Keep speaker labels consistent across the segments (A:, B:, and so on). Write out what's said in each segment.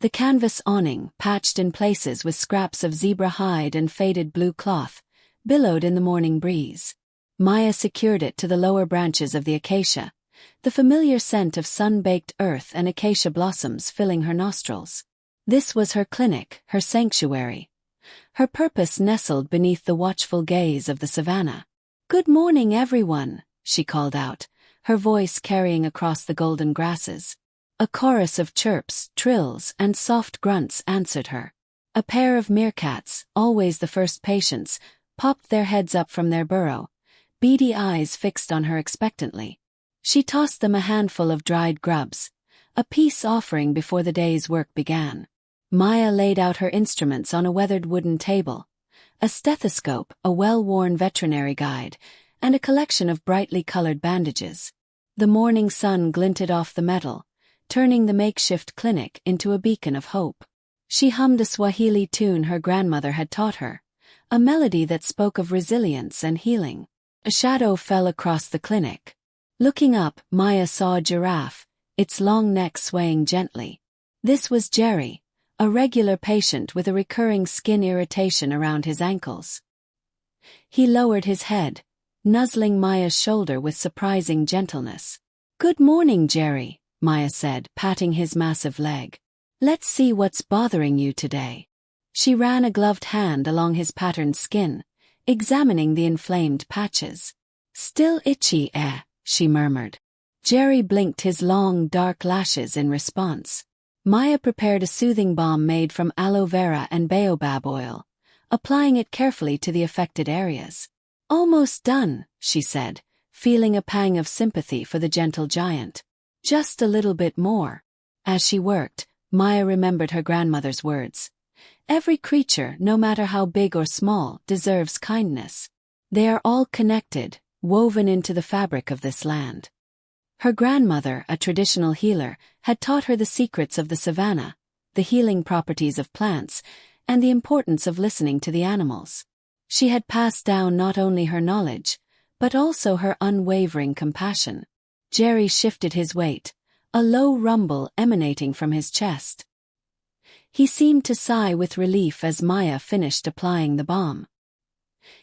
A: The canvas awning, patched in places with scraps of zebra hide and faded blue cloth, billowed in the morning breeze. Maya secured it to the lower branches of the acacia, the familiar scent of sun-baked earth and acacia blossoms filling her nostrils. This was her clinic, her sanctuary. Her purpose nestled beneath the watchful gaze of the savannah. "Good morning, everyone," she called out, her voice carrying across the golden grasses. A chorus of chirps, trills, and soft grunts answered her. A pair of meerkats, always the first patients, popped their heads up from their burrow, beady eyes fixed on her expectantly. She tossed them a handful of dried grubs, a peace offering before the day's work began. Maya laid out her instruments on a weathered wooden table, a stethoscope, a well-worn veterinary guide, and a collection of brightly colored bandages. The morning sun glinted off the metal, turning the makeshift clinic into a beacon of hope. She hummed a Swahili tune her grandmother had taught her, a melody that spoke of resilience and healing. A shadow fell across the clinic. Looking up, Maya saw a giraffe, its long neck swaying gently. This was Jerry, a regular patient with a recurring skin irritation around his ankles. He lowered his head, nuzzling Maya's shoulder with surprising gentleness. "Good morning, Jerry," Maya said, patting his massive leg. "Let's see what's bothering you today." She ran a gloved hand along his patterned skin, examining the inflamed patches. "Still itchy, she murmured. Jerry blinked his long, dark lashes in response. Maya prepared a soothing balm made from aloe vera and baobab oil, applying it carefully to the affected areas. "Almost done," she said, feeling a pang of sympathy for the gentle giant. "Just a little bit more." As she worked, Maya remembered her grandmother's words. "Every creature, no matter how big or small, deserves kindness. They are all connected, woven into the fabric of this land." Her grandmother, a traditional healer, had taught her the secrets of the savannah, the healing properties of plants, and the importance of listening to the animals. She had passed down not only her knowledge, but also her unwavering compassion. Jerry shifted his weight, a low rumble emanating from his chest. He seemed to sigh with relief as Maya finished applying the balm.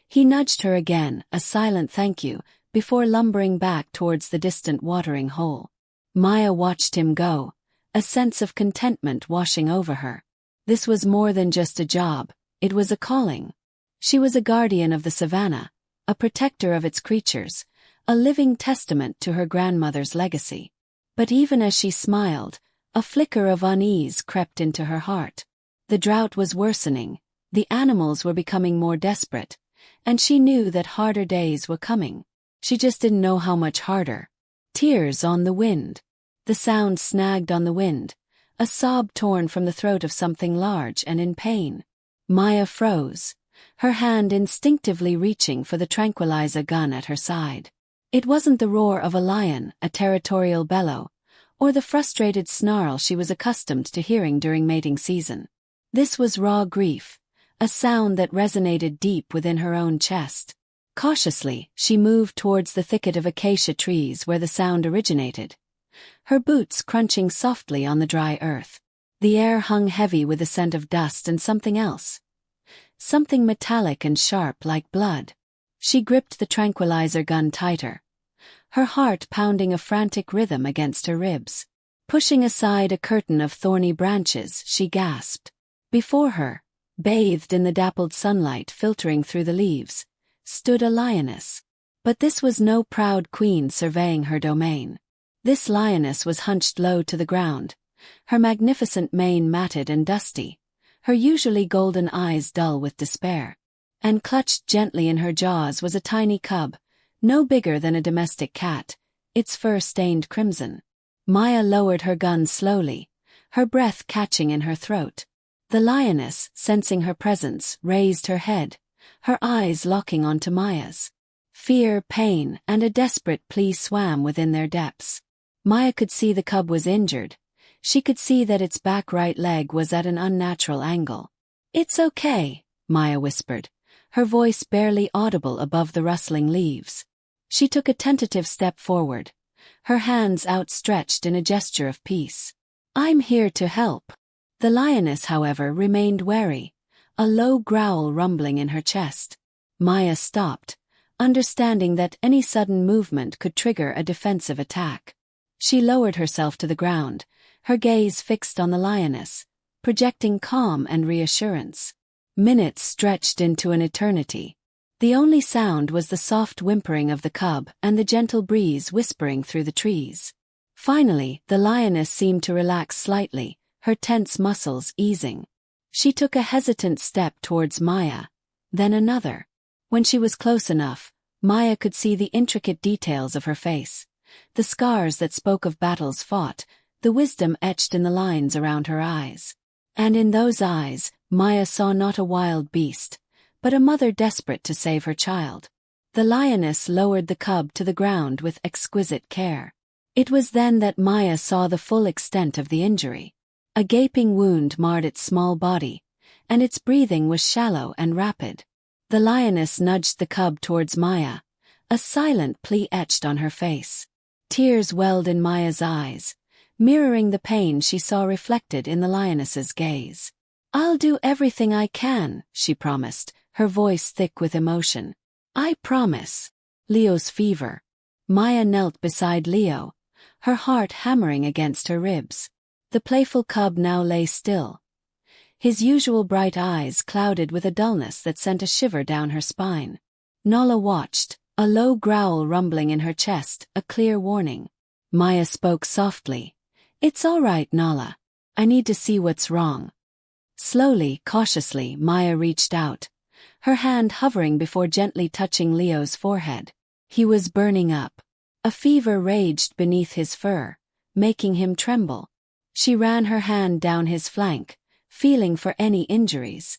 A: He nudged her again, a silent thank you, before lumbering back towards the distant watering hole. Maya watched him go, a sense of contentment washing over her. This was more than just a job, it was a calling. She was a guardian of the savannah, a protector of its creatures, a living testament to her grandmother's legacy. But even as she smiled, a flicker of unease crept into her heart. The drought was worsening, the animals were becoming more desperate, and she knew that harder days were coming. She just didn't know how much harder. Tears on the wind. The sound snagged on the wind, a sob torn from the throat of something large and in pain. Maya froze, her hand instinctively reaching for the tranquilizer gun at her side. It wasn't the roar of a lion, a territorial bellow, or the frustrated snarl she was accustomed to hearing during mating season. This was raw grief, a sound that resonated deep within her own chest. Cautiously, she moved towards the thicket of acacia trees where the sound originated, her boots crunching softly on the dry earth. The air hung heavy with the scent of dust and something else. Something metallic and sharp like blood. She gripped the tranquilizer gun tighter, her heart pounding a frantic rhythm against her ribs. Pushing aside a curtain of thorny branches, she gasped. Before her, bathed in the dappled sunlight filtering through the leaves, stood a lioness. But this was no proud queen surveying her domain. This lioness was hunched low to the ground, her magnificent mane matted and dusty, her usually golden eyes dull with despair. And clutched gently in her jaws was a tiny cub, no bigger than a domestic cat, its fur stained crimson. Maya lowered her gun slowly, her breath catching in her throat. The lioness, sensing her presence, raised her head, her eyes locking onto Maya's. Fear, pain, and a desperate plea swam within their depths. Maya could see the cub was injured. She could see that its back right leg was at an unnatural angle. "It's okay," Maya whispered, her voice barely audible above the rustling leaves. She took a tentative step forward, her hands outstretched in a gesture of peace. "I'm here to help." The lioness, however, remained wary, a low growl rumbling in her chest. Maya stopped, understanding that any sudden movement could trigger a defensive attack. She lowered herself to the ground, her gaze fixed on the lioness, projecting calm and reassurance. Minutes stretched into an eternity. The only sound was the soft whimpering of the cub and the gentle breeze whispering through the trees. Finally, the lioness seemed to relax slightly, her tense muscles easing. She took a hesitant step towards Maya, then another. When she was close enough, Maya could see the intricate details of her face, the scars that spoke of battles fought, the wisdom etched in the lines around her eyes. And in those eyes, Maya saw not a wild beast, but a mother desperate to save her child. The lioness lowered the cub to the ground with exquisite care. It was then that Maya saw the full extent of the injury. A gaping wound marred its small body, and its breathing was shallow and rapid. The lioness nudged the cub towards Maya, a silent plea etched on her face. Tears welled in Maya's eyes, mirroring the pain she saw reflected in the lioness's gaze. "I'll do everything I can," she promised, her voice thick with emotion. "I promise." Leo's fever. Maya knelt beside Leo, her heart hammering against her ribs. The playful cub now lay still, his usual bright eyes clouded with a dullness that sent a shiver down her spine. Nala watched, a low growl rumbling in her chest, a clear warning. Maya spoke softly. "It's all right, Nala. I need to see what's wrong." Slowly, cautiously, Maya reached out, her hand hovering before gently touching Leo's forehead. He was burning up. A fever raged beneath his fur, making him tremble. She ran her hand down his flank, feeling for any injuries.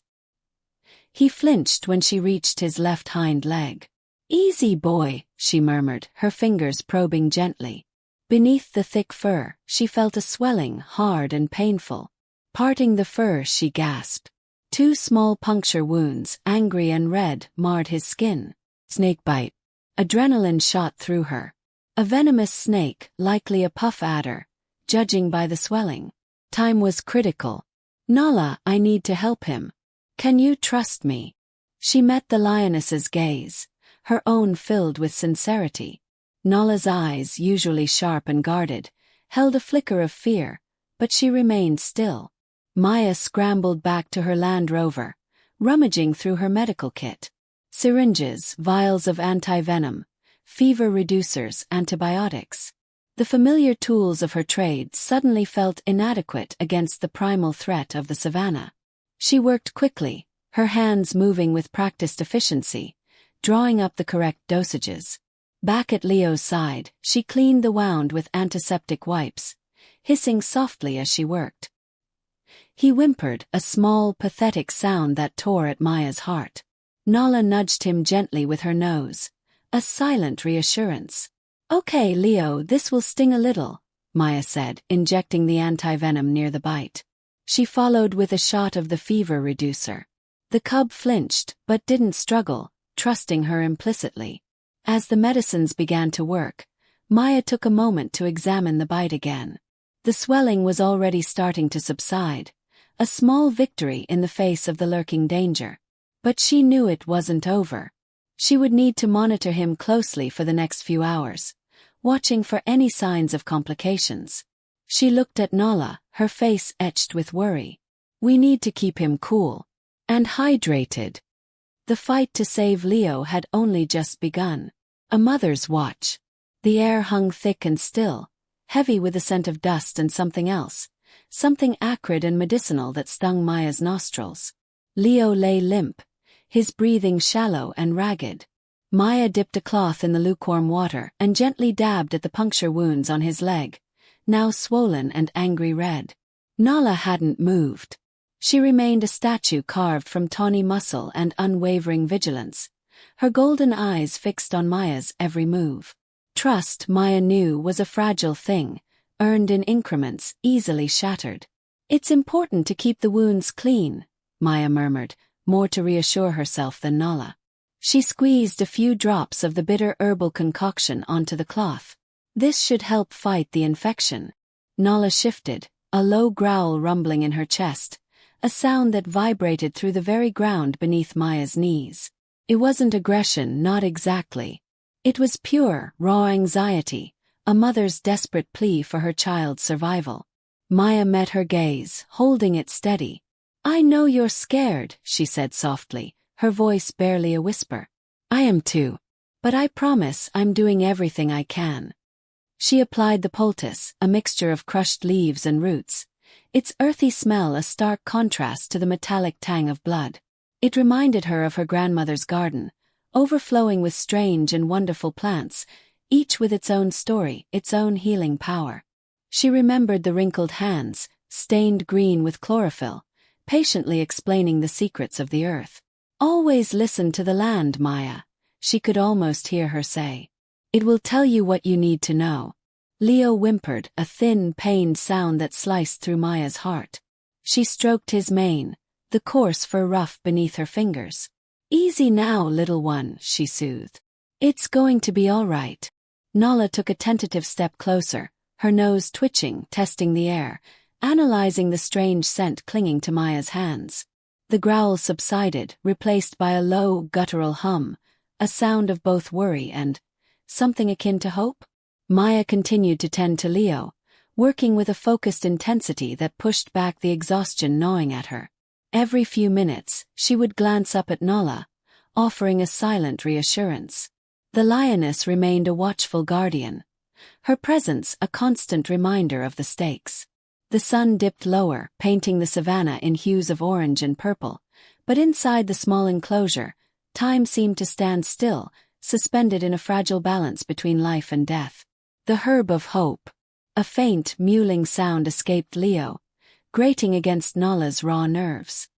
A: He flinched when she reached his left hind leg. "Easy, boy," she murmured, her fingers probing gently. Beneath the thick fur, she felt a swelling, hard and painful. Parting the fur, she gasped. 2 small puncture wounds, angry and red, marred his skin. Snakebite. Adrenaline shot through her. A venomous snake, likely a puff adder, judging by the swelling. Time was critical. "Nala, I need to help him. Can you trust me?" She met the lioness's gaze, her own filled with sincerity. Nala's eyes, usually sharp and guarded, held a flicker of fear, but she remained still. Maya scrambled back to her Land Rover, rummaging through her medical kit. Syringes, vials of anti-venom, fever reducers, antibiotics. The familiar tools of her trade suddenly felt inadequate against the primal threat of the savannah. She worked quickly, her hands moving with practiced efficiency, drawing up the correct dosages. Back at Leo's side, she cleaned the wound with antiseptic wipes, hissing softly as she worked. He whimpered, a small, pathetic sound that tore at Maya's heart. Nala nudged him gently with her nose, a silent reassurance. "Okay, Leo, this will sting a little," Maya said, injecting the anti-venom near the bite. She followed with a shot of the fever reducer. The cub flinched, but didn't struggle, trusting her implicitly. As the medicines began to work, Maya took a moment to examine the bite again. The swelling was already starting to subside, a small victory in the face of the lurking danger. But she knew it wasn't over. She would need to monitor him closely for the next few hours, watching for any signs of complications. She looked at Nala, her face etched with worry. "We need to keep him cool and hydrated." The fight to save Leo had only just begun. A mother's watch. The air hung thick and still, heavy with the scent of dust and something else, something acrid and medicinal that stung Maya's nostrils. Leo lay limp, his breathing shallow and ragged. Maya dipped a cloth in the lukewarm water and gently dabbed at the puncture wounds on his leg, now swollen and angry red. Nala hadn't moved. She remained a statue carved from tawny muscle and unwavering vigilance, her golden eyes fixed on Maya's every move. Trust, Maya knew, was a fragile thing, earned in increments, easily shattered. "It's important to keep the wounds clean," Maya murmured, more to reassure herself than Nala. She squeezed a few drops of the bitter herbal concoction onto the cloth. "This should help fight the infection." Nala shifted, a low growl rumbling in her chest, a sound that vibrated through the very ground beneath Maya's knees. It wasn't aggression, not exactly. It was pure, raw anxiety, a mother's desperate plea for her child's survival. Maya met her gaze, holding it steady. "I know you're scared," she said softly, her voice barely a whisper. "I am too. But I promise I'm doing everything I can." She applied the poultice, a mixture of crushed leaves and roots, its earthy smell a stark contrast to the metallic tang of blood. It reminded her of her grandmother's garden, overflowing with strange and wonderful plants, each with its own story, its own healing power. She remembered the wrinkled hands, stained green with chlorophyll, patiently explaining the secrets of the earth. "Always listen to the land, Maya," she could almost hear her say. "It will tell you what you need to know." Leo whimpered, a thin, pained sound that sliced through Maya's heart. She stroked his mane, the coarse fur rough beneath her fingers. "Easy now, little one," she soothed. "It's going to be all right." Nala took a tentative step closer, her nose twitching, testing the air, analyzing the strange scent clinging to Maya's hands. The growl subsided, replaced by a low, guttural hum, a sound of both worry and something akin to hope. Maya continued to tend to Leo, working with a focused intensity that pushed back the exhaustion gnawing at her. Every few minutes, she would glance up at Nala, offering a silent reassurance. The lioness remained a watchful guardian, her presence a constant reminder of the stakes. The sun dipped lower, painting the savannah in hues of orange and purple, but inside the small enclosure, time seemed to stand still, suspended in a fragile balance between life and death. The herb of hope. A faint, mewling sound escaped Leo, grating against Nala's raw nerves.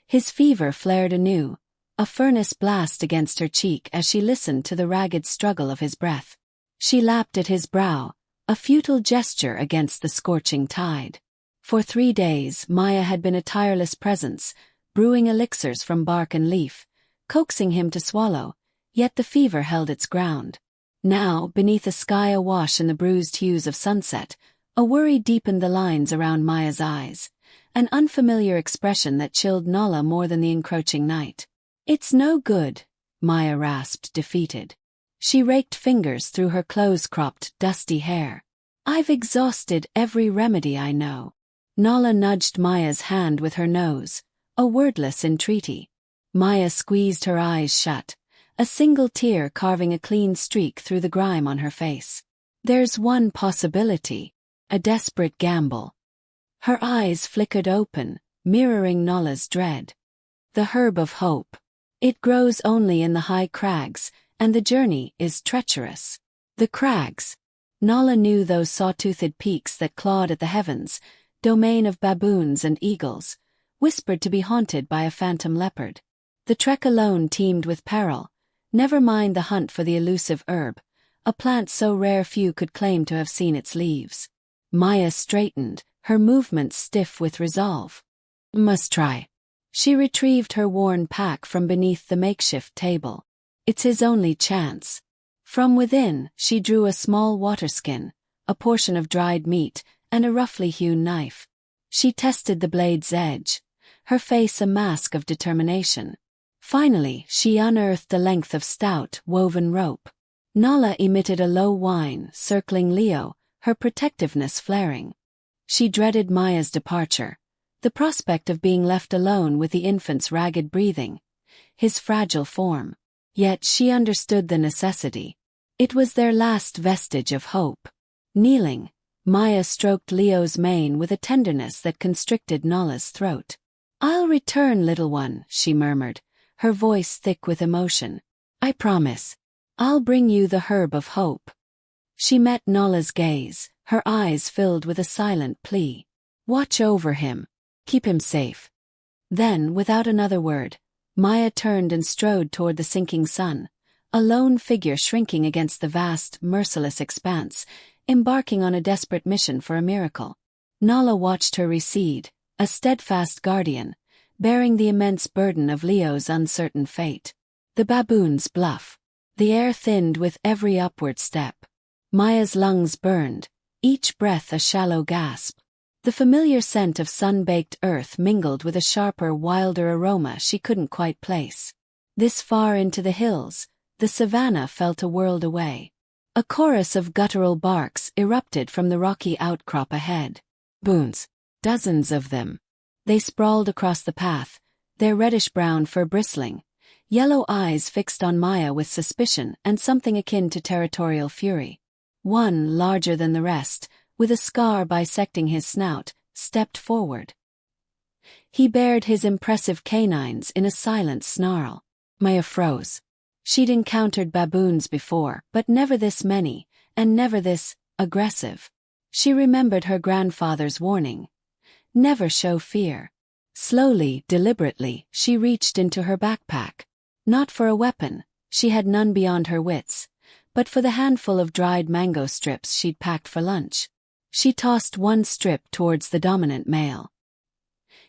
A: His fever flared anew, a furnace blast against her cheek as she listened to the ragged struggle of his breath. She lapped at his brow, a futile gesture against the scorching tide. For 3 days, Maya had been a tireless presence, brewing elixirs from bark and leaf, coaxing him to swallow, yet the fever held its ground. Now, beneath a sky awash in the bruised hues of sunset, a worry deepened the lines around Maya's eyes, an unfamiliar expression that chilled Nala more than the encroaching night. "It's no good," Maya rasped, defeated. She raked fingers through her close-cropped, dusty hair. "I've exhausted every remedy I know." Nala nudged Maya's hand with her nose, a wordless entreaty. Maya squeezed her eyes shut, a single tear carving a clean streak through the grime on her face. "There's one possibility, a desperate gamble." Her eyes flickered open, mirroring Nala's dread. "The herb of hope. It grows only in the high crags, and the journey is treacherous." The crags. Nala knew those saw-toothed peaks that clawed at the heavens, domain of baboons and eagles, whispered to be haunted by a phantom leopard. The trek alone teemed with peril, never mind the hunt for the elusive herb, a plant so rare few could claim to have seen its leaves. Maya straightened, her movements stiff with resolve. "Must try." She retrieved her worn pack from beneath the makeshift table. "It's his only chance." From within, she drew a small water skin, a portion of dried meat, and a roughly hewn knife. She tested the blade's edge, her face a mask of determination. Finally, she unearthed the length of stout, woven rope. Nala emitted a low whine, circling Leo, her protectiveness flaring. She dreaded Maya's departure, the prospect of being left alone with the infant's ragged breathing, his fragile form. Yet she understood the necessity. It was their last vestige of hope. Kneeling, Maya stroked Leo's mane with a tenderness that constricted Nala's throat. "I'll return, little one," she murmured, her voice thick with emotion. "I promise. I'll bring you the herb of hope." She met Nala's gaze, her eyes filled with a silent plea. "Watch over him. Keep him safe." Then, without another word, Maya turned and strode toward the sinking sun, a lone figure shrinking against the vast, merciless expanse, embarking on a desperate mission for a miracle. Nala watched her recede, a steadfast guardian, bearing the immense burden of Leo's uncertain fate. The baboons bluff. The air thinned with every upward step. Maya's lungs burned, each breath a shallow gasp. The familiar scent of sun-baked earth mingled with a sharper, wilder aroma she couldn't quite place. This far into the hills, the savannah felt a world away. A chorus of guttural barks erupted from the rocky outcrop ahead. Baboons. Dozens of them. They sprawled across the path, their reddish-brown fur bristling, yellow eyes fixed on Maya with suspicion and something akin to territorial fury. One, larger than the rest, with a scar bisecting his snout, stepped forward. He bared his impressive canines in a silent snarl. Maya froze. She'd encountered baboons before, but never this many, and never this aggressive. She remembered her grandfather's warning. Never show fear. Slowly, deliberately, she reached into her backpack. Not for a weapon, she had none beyond her wits, but for the handful of dried mango strips she'd packed for lunch. She tossed one strip towards the dominant male.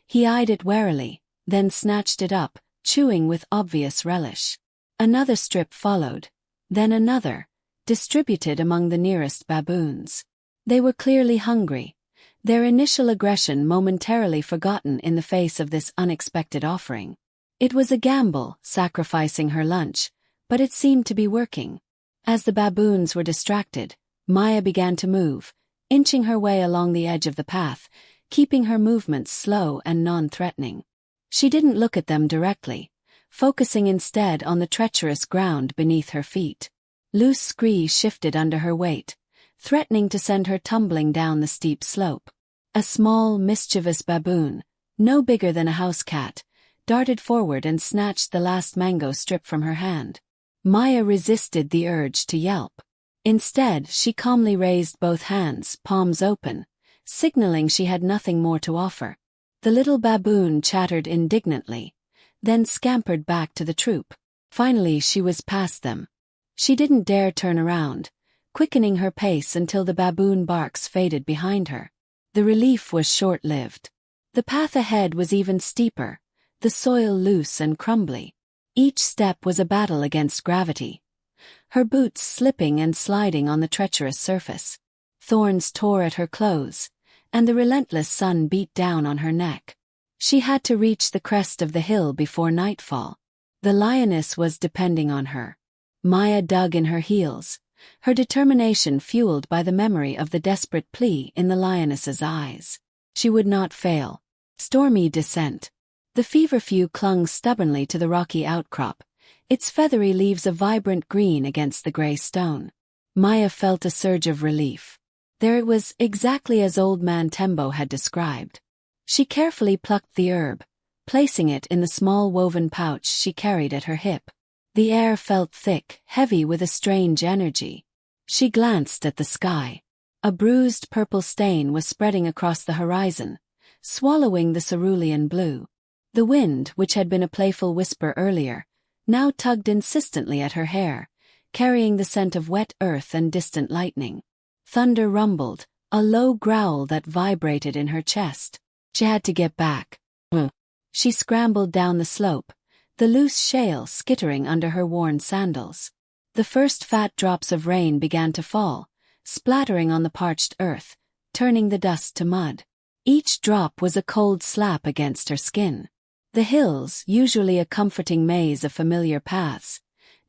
A: He eyed it warily, then snatched it up, chewing with obvious relish. Another strip followed, then another, distributed among the nearest baboons. They were clearly hungry, their initial aggression momentarily forgotten in the face of this unexpected offering. It was a gamble, sacrificing her lunch, but it seemed to be working. As the baboons were distracted, Maya began to move, inching her way along the edge of the path, keeping her movements slow and non-threatening. She didn't look at them directly, focusing instead on the treacherous ground beneath her feet. Loose scree shifted under her weight, threatening to send her tumbling down the steep slope. A small, mischievous baboon, no bigger than a house cat, darted forward and snatched the last mango strip from her hand. Maya resisted the urge to yelp. Instead, she calmly raised both hands, palms open, signaling she had nothing more to offer. The little baboon chattered indignantly, then scampered back to the troop. Finally, she was past them. She didn't dare turn around, quickening her pace until the baboon barks faded behind her. The relief was short-lived. The path ahead was even steeper, the soil loose and crumbly. Each step was a battle against gravity, her boots slipping and sliding on the treacherous surface. Thorns tore at her clothes, and the relentless sun beat down on her neck. She had to reach the crest of the hill before nightfall. The lioness was depending on her. Maya dug in her heels, her determination fueled by the memory of the desperate plea in the lioness's eyes. She would not fail. Stormy descent. The feverfew clung stubbornly to the rocky outcrop, its feathery leaves a vibrant green against the gray stone. Maya felt a surge of relief. There it was, exactly as Old Man Tembo had described. She carefully plucked the herb, placing it in the small woven pouch she carried at her hip. The air felt thick, heavy with a strange energy. She glanced at the sky. A bruised purple stain was spreading across the horizon, swallowing the cerulean blue. The wind, which had been a playful whisper earlier, now tugged insistently at her hair, carrying the scent of wet earth and distant lightning. Thunder rumbled, a low growl that vibrated in her chest. She had to get back. She scrambled down the slope, the loose shale skittering under her worn sandals. The first fat drops of rain began to fall, splattering on the parched earth, turning the dust to mud. Each drop was a cold slap against her skin. The hills, usually a comforting maze of familiar paths,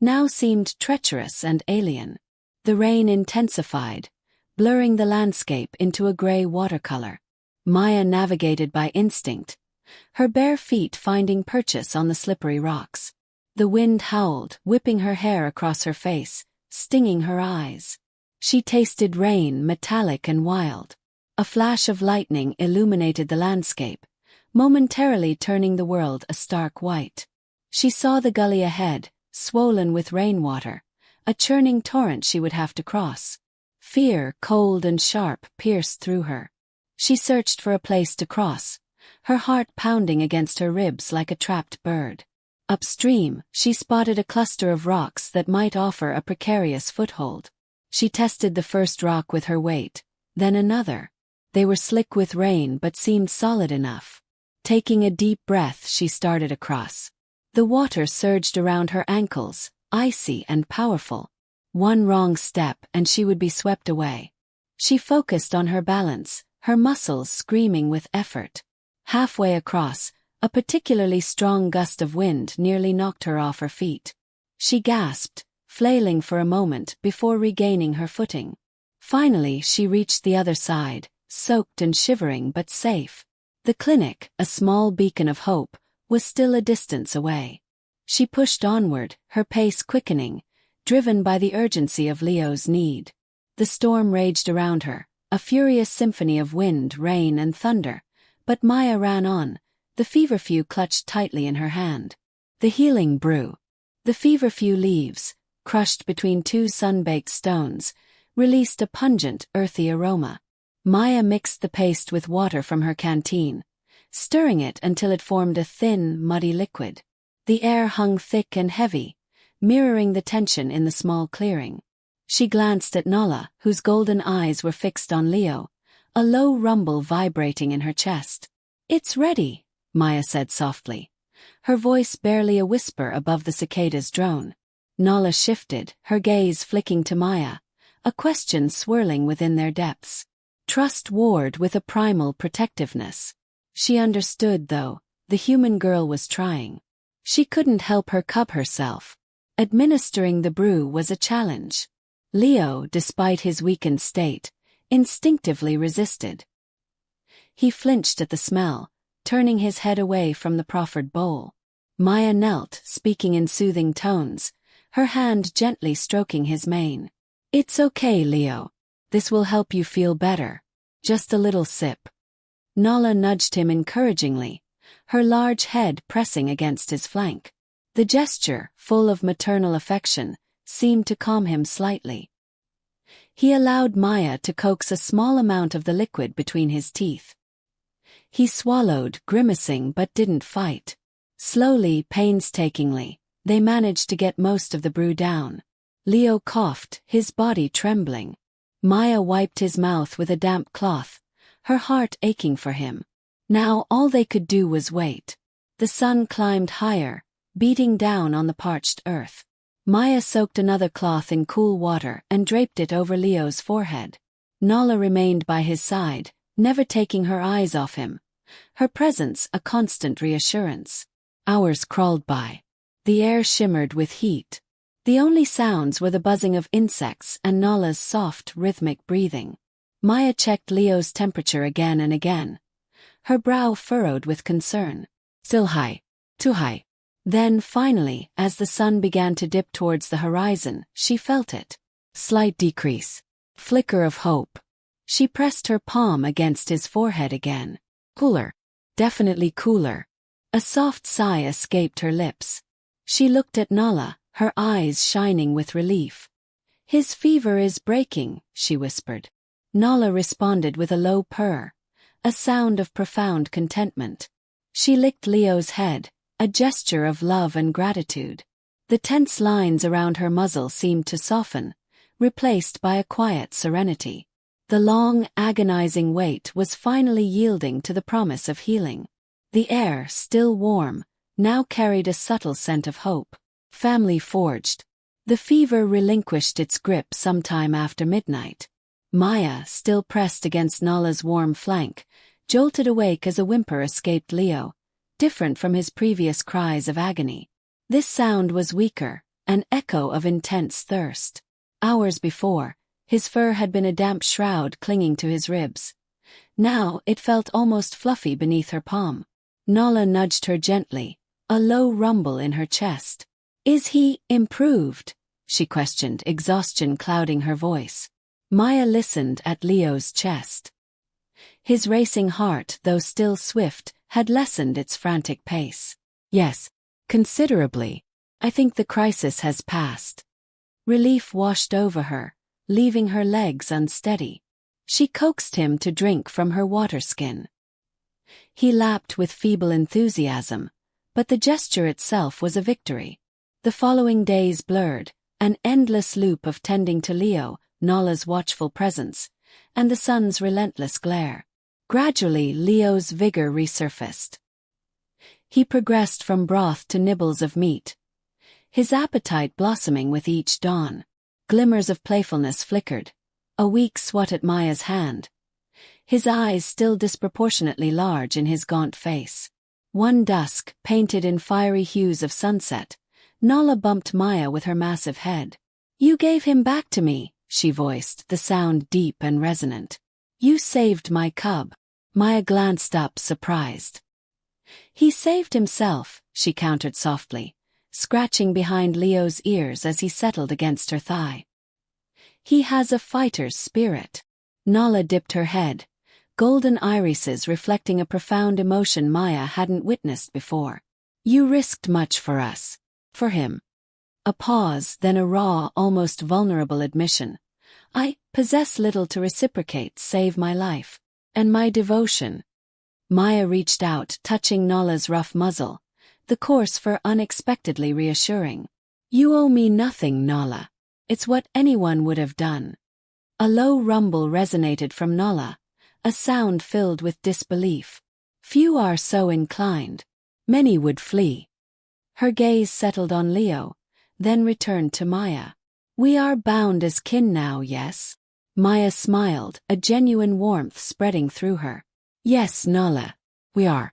A: now seemed treacherous and alien. The rain intensified, blurring the landscape into a gray watercolor. Maya navigated by instinct, her bare feet finding purchase on the slippery rocks. The wind howled, whipping her hair across her face, stinging her eyes. She tasted rain, metallic and wild. A flash of lightning illuminated the landscape, momentarily turning the world a stark white. She saw the gully ahead, swollen with rainwater, a churning torrent she would have to cross. Fear, cold and sharp, pierced through her. She searched for a place to cross, her heart pounding against her ribs like a trapped bird. Upstream, she spotted a cluster of rocks that might offer a precarious foothold. She tested the first rock with her weight, then another. They were slick with rain but seemed solid enough. Taking a deep breath, she started across. The water surged around her ankles, icy and powerful. One wrong step and she would be swept away. She focused on her balance, her muscles screaming with effort. Halfway across, a particularly strong gust of wind nearly knocked her off her feet. She gasped, flailing for a moment before regaining her footing. Finally she reached the other side, soaked and shivering but safe. The clinic, a small beacon of hope, was still a distance away. She pushed onward, her pace quickening, driven by the urgency of Leo's need. The storm raged around her, a furious symphony of wind, rain and thunder, but Maya ran on, the feverfew clutched tightly in her hand. The healing brew. The feverfew leaves, crushed between two sun-baked stones, released a pungent, earthy aroma. Maya mixed the paste with water from her canteen, stirring it until it formed a thin, muddy liquid. The air hung thick and heavy, mirroring the tension in the small clearing. She glanced at Nala, whose golden eyes were fixed on Leo, a low rumble vibrating in her chest. "It's ready," Maya said softly, her voice barely a whisper above the cicada's drone. Nala shifted, her gaze flicking to Maya, a question swirling within their depths. Trust warred with a primal protectiveness. She understood, though, the human girl was trying. She couldn't help her cub herself. Administering the brew was a challenge. Leo, despite his weakened state, instinctively resisted. He flinched at the smell, turning his head away from the proffered bowl. Maya knelt, speaking in soothing tones, her hand gently stroking his mane. "It's okay, Leo. This will help you feel better. Just a little sip." Nala nudged him encouragingly, her large head pressing against his flank. The gesture, full of maternal affection, seemed to calm him slightly. He allowed Maya to coax a small amount of the liquid between his teeth. He swallowed, grimacing but didn't fight. Slowly, painstakingly, they managed to get most of the brew down. Leo coughed, his body trembling. Maya wiped his mouth with a damp cloth, her heart aching for him. Now all they could do was wait. The sun climbed higher, beating down on the parched earth. Maya soaked another cloth in cool water and draped it over Leo's forehead. Nala remained by his side, never taking her eyes off him, her presence a constant reassurance. Hours crawled by. The air shimmered with heat. The only sounds were the buzzing of insects and Nala's soft, rhythmic breathing. Maya checked Leo's temperature again and again, her brow furrowed with concern. Still high. Too high. Then, finally, as the sun began to dip towards the horizon, she felt it. Slight decrease. Flicker of hope. She pressed her palm against his forehead again. Cooler. Definitely cooler. A soft sigh escaped her lips. She looked at Nala, her eyes shining with relief. "His fever is breaking," she whispered. Nala responded with a low purr, a sound of profound contentment. She licked Leo's head, a gesture of love and gratitude. The tense lines around her muzzle seemed to soften, replaced by a quiet serenity. The long, agonizing wait was finally yielding to the promise of healing. The air, still warm, now carried a subtle scent of hope. Family forged. The fever relinquished its grip sometime after midnight. Maya, still pressed against Nala's warm flank, jolted awake as a whimper escaped Leo, different from his previous cries of agony. This sound was weaker, an echo of intense thirst. Hours before, his fur had been a damp shroud clinging to his ribs. Now it felt almost fluffy beneath her palm. Nala nudged her gently, a low rumble in her chest. "Is he improved?" she questioned, exhaustion clouding her voice. Maya listened at Leo's chest. His racing heart, though still swift, had lessened its frantic pace. "Yes, considerably. I think the crisis has passed." Relief washed over her, leaving her legs unsteady. She coaxed him to drink from her water skin. He lapped with feeble enthusiasm, but the gesture itself was a victory. The following days blurred, an endless loop of tending to Leo, Nala's watchful presence, and the sun's relentless glare. Gradually Leo's vigor resurfaced. He progressed from broth to nibbles of meat, his appetite blossoming with each dawn. Glimmers of playfulness flickered. A weak swat at Maya's hand. his eyes still disproportionately large in his gaunt face. One dusk, painted in fiery hues of sunset, Nala bumped Maya with her massive head. "You gave him back to me," she voiced, the sound deep and resonant. "You saved my cub." Maya glanced up, surprised. "He saved himself," she countered softly, scratching behind Leo's ears as he settled against her thigh. "He has a fighter's spirit." Nala dipped her head, golden irises reflecting a profound emotion Maya hadn't witnessed before. "You risked much for us. For him." A pause, then a raw, almost vulnerable admission. "I possess little to reciprocate save my life. And my devotion." Maya reached out, touching Nala's rough muzzle, the coarse fur unexpectedly reassuring. "You owe me nothing, Nala. It's what anyone would have done." A low rumble resonated from Nala, a sound filled with disbelief. "Few are so inclined. Many would flee." Her gaze settled on Leo, then returned to Maya. "We are bound as kin now, yes?" Maya smiled, a genuine warmth spreading through her. "Yes, Nala, we are."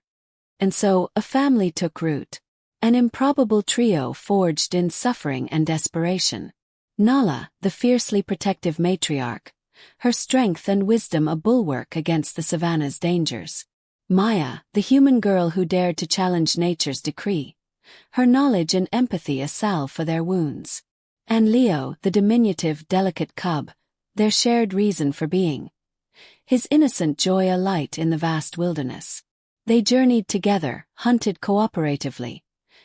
A: And so, a family took root. An improbable trio forged in suffering and desperation. Nala, the fiercely protective matriarch, her strength and wisdom a bulwark against the savannah's dangers. Maya, the human girl who dared to challenge nature's decree, her knowledge and empathy a salve for their wounds. And Leo, the diminutive, delicate cub, their shared reason for being. His innocent joy a light in the vast wilderness. They journeyed together, hunted cooperatively,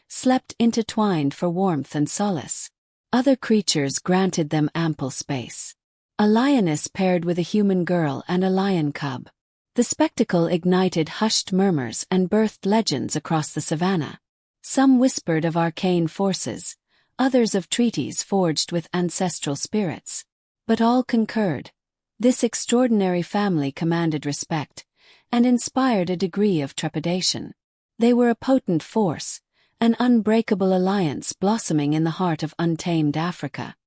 A: slept intertwined for warmth and solace. Other creatures granted them ample space. A lioness paired with a human girl and a lion cub. The spectacle ignited hushed murmurs and birthed legends across the savannah. Some whispered of arcane forces, others of treaties forged with ancestral spirits. But all concurred. This extraordinary family commanded respect, and inspired a degree of trepidation. They were a potent force, an unbreakable alliance blossoming in the heart of untamed Africa.